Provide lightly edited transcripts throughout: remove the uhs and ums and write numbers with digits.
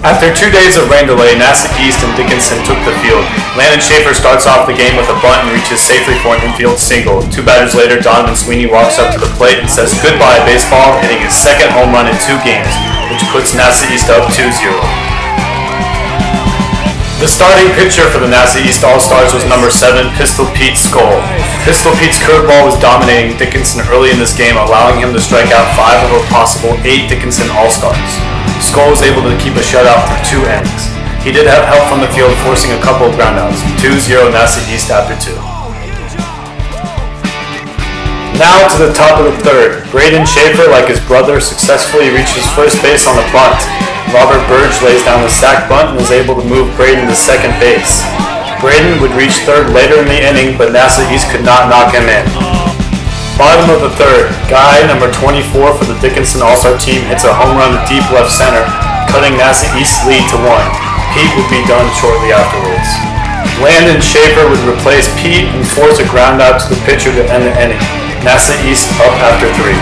After 2 days of rain delay, NASA East and Dickinson took the field. Landon Schaefer starts off the game with a bunt and reaches safely for an infield single. 2 batters later, Donovan Sweeney walks up to the plate and says goodbye baseball, hitting his second home run in 2 games, which puts NASA East up 2-0. The starting pitcher for the NASA East All-Stars was number 7, Pistol Pete Skoll. Pistol Pete's curveball was dominating Dickinson early in this game, allowing him to strike out 5 of a possible 8 Dickinson All-Stars. Skoll was able to keep a shutout through 2 innings. He did have help from the field, forcing a couple of groundouts. 2-0 NASA East after 2. Now to the top of the third. Braden Schaefer, like his brother, successfully reaches first base on a bunt. Robert Burge lays down the sac bunt and is able to move Braden to second base. Braden would reach third later in the inning, but NASA East could not knock him in. Bottom of the third, Guy, number 24 for the Dickinson All-Star team, hits a home run to deep left center, cutting NASA East's lead to 1. Pete would be done shortly afterwards. Landon Schaefer would replace Pete and force a ground out to the pitcher to end the inning. NASA East up after 3.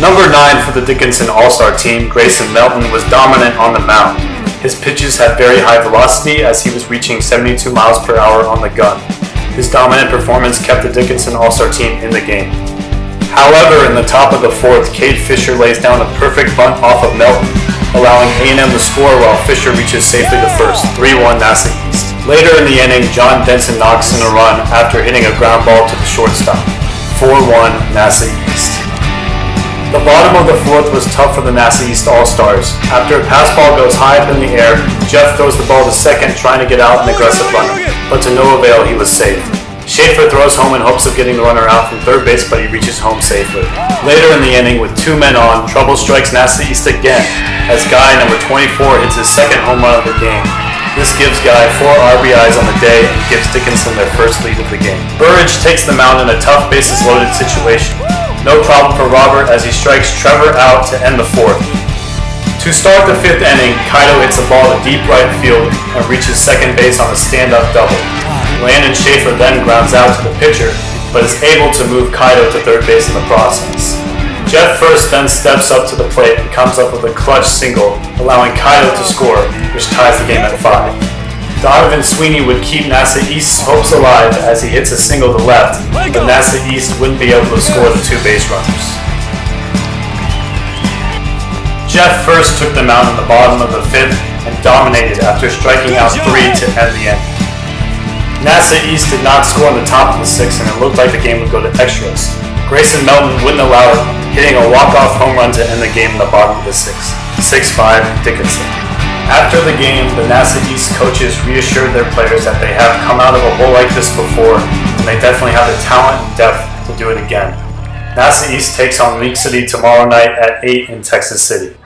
Number 9 for the Dickinson All-Star team, Grayson Melton, was dominant on the mound. His pitches had very high velocity as he was reaching 72 miles per hour on the gun. His dominant performance kept the Dickinson All-Star team in the game. However, in the top of the 4th, Cade Fisher lays down a perfect bunt off of Melton, allowing A&M to score while Fisher reaches safely to first, 3-1 NASA East. Later in the inning, John Denson knocks in a run after hitting a ground ball to the shortstop, 4-1 NASA East. The bottom of the 4th was tough for the NASA East All-Stars. After a pass ball goes high up in the air, Jeff throws the ball to second, trying to get out an aggressive runner, but to no avail, he was safe. Schaefer throws home in hopes of getting the runner out from third base, but he reaches home safely. Later in the inning, with 2 men on, trouble strikes NASA East again, as Guy, number 24, hits his second home run of the game. This gives Guy 4 RBIs on the day and gives Dickinson their first lead of the game. Burridge takes the mound in a tough bases-loaded situation. No problem for Robert as he strikes Trevor out to end the 4th. To start the 5th inning, Kaido hits a ball to deep right field and reaches second base on a stand-up double. Landon Schaefer then grounds out to the pitcher, but is able to move Kaido to third base in the process. Jeff First then steps up to the plate and comes up with a clutch single, allowing Kaido to score, which ties the game at 5. Donovan Sweeney would keep NASA East's hopes alive as he hits a single to left, but NASA East wouldn't be able to score the 2 base runners. Jeff First took the mound in the bottom of the 5th and dominated after striking out 3 to end the inning. NASA East did not score on the top of the 6th, and it looked like the game would go to extras. Grayson Melton wouldn't allow it, hitting a walk-off home run to end the game in the bottom of the 6th. 6-5 Dickinson. After the game, the NASA East coaches reassured their players that they have come out of a hole like this before, and they definitely have the talent and depth to do it again. NASA East takes on League City tomorrow night at 8 in Texas City.